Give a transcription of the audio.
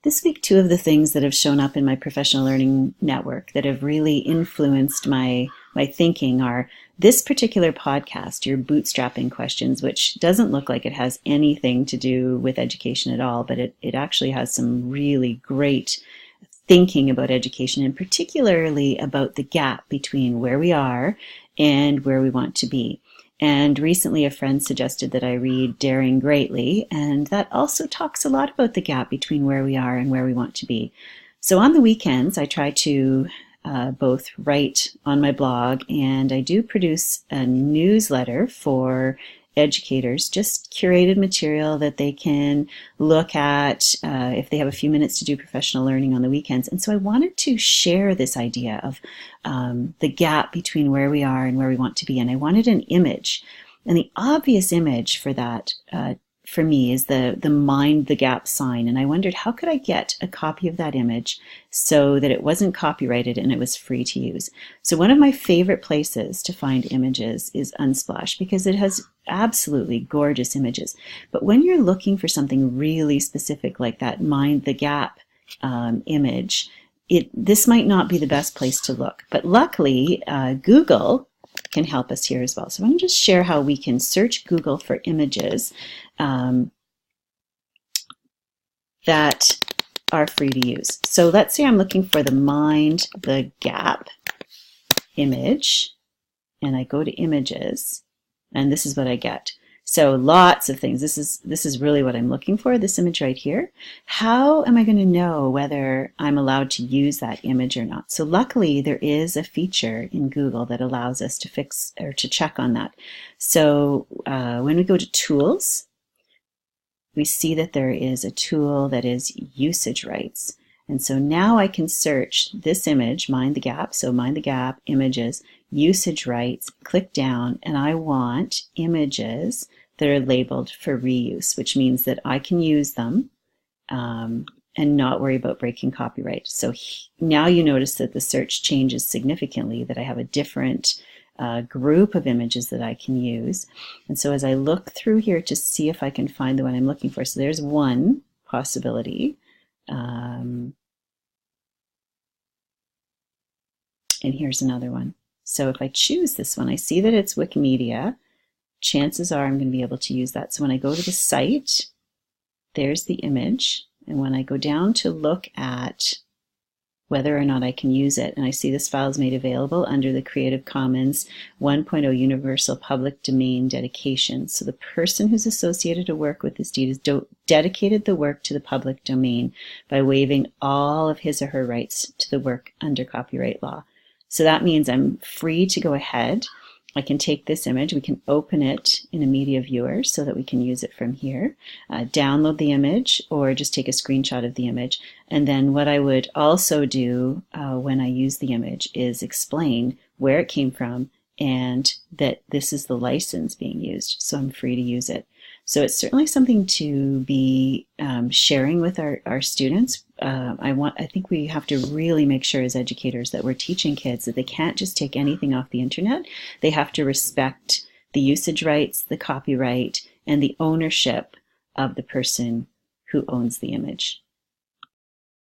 This week, two of the things that have shown up in my professional learning network that have really influenced my thinking are this particular podcast, your bootstrapping questions, which doesn't look like it has anything to do with education at all, but it actually has some really great thinking about education, and particularly about the gap between where we are and where we want to be. And recently a friend suggested that I read Daring Greatly, and that also talks a lot about the gap between where we are and where we want to be. So on the weekends, I try to both write on my blog, and I do produce a newsletter for educators, just curated material that they can look at if they have a few minutes to do professional learning on the weekends. And so I wanted to share this idea of the gap between where we are and where we want to be. And I wanted an image. And the obvious image for that for me is the mind the gap sign. And I wondered, how could I get a copy of that image so that it wasn't copyrighted and it was free to use? So one of my favorite places to find images is Unsplash, because it has absolutely gorgeous images. But when you're looking for something really specific like that mind the gap image, this might not be the best place to look. But luckily, Google can help us here as well. So I'm going to just share how we can search Google for images that are free to use. So let's say I'm looking for the mind the gap image, and I go to images, and this is what I get. So lots of things. This is really what I'm looking for, this image right here. How am I going to know whether I'm allowed to use that image or not? So luckily there is a feature in Google that allows us to fix or to check on that. So when we go to tools, we see that there is a tool that is usage rights. And so now I can search this image, mind the gap, so mind the gap, images, usage rights, click down, and I want images that are labeled for reuse, which means that I can use them and not worry about breaking copyright. So now you notice that the search changes significantly, that I have a different group of images that I can use. And so as I look through here to see if I can find the one I'm looking for, so there's one possibility. And here's another one. So if I choose this one, I see that it's Wikimedia. Chances are I'm going to be able to use that. So when I go to the site, there's the image. And when I go down to look at whether or not I can use it, and I see this file is made available under the Creative Commons 1.0 Universal Public Domain dedication. So the person who's associated a work with this deed has dedicated the work to the public domain by waiving all of his or her rights to the work under copyright law. So that means I'm free to go ahead. I can take this image, we can open it in a media viewer so that we can use it from here, download the image, or just take a screenshot of the image. And then what I would also do when I use the image is explain where it came from and that this is the license being used, so I'm free to use it. So it's certainly something to be sharing with our students. I think we have to really make sure as educators that we're teaching kids that they can't just take anything off the internet. They have to respect the usage rights, the copyright, and the ownership of the person who owns the image.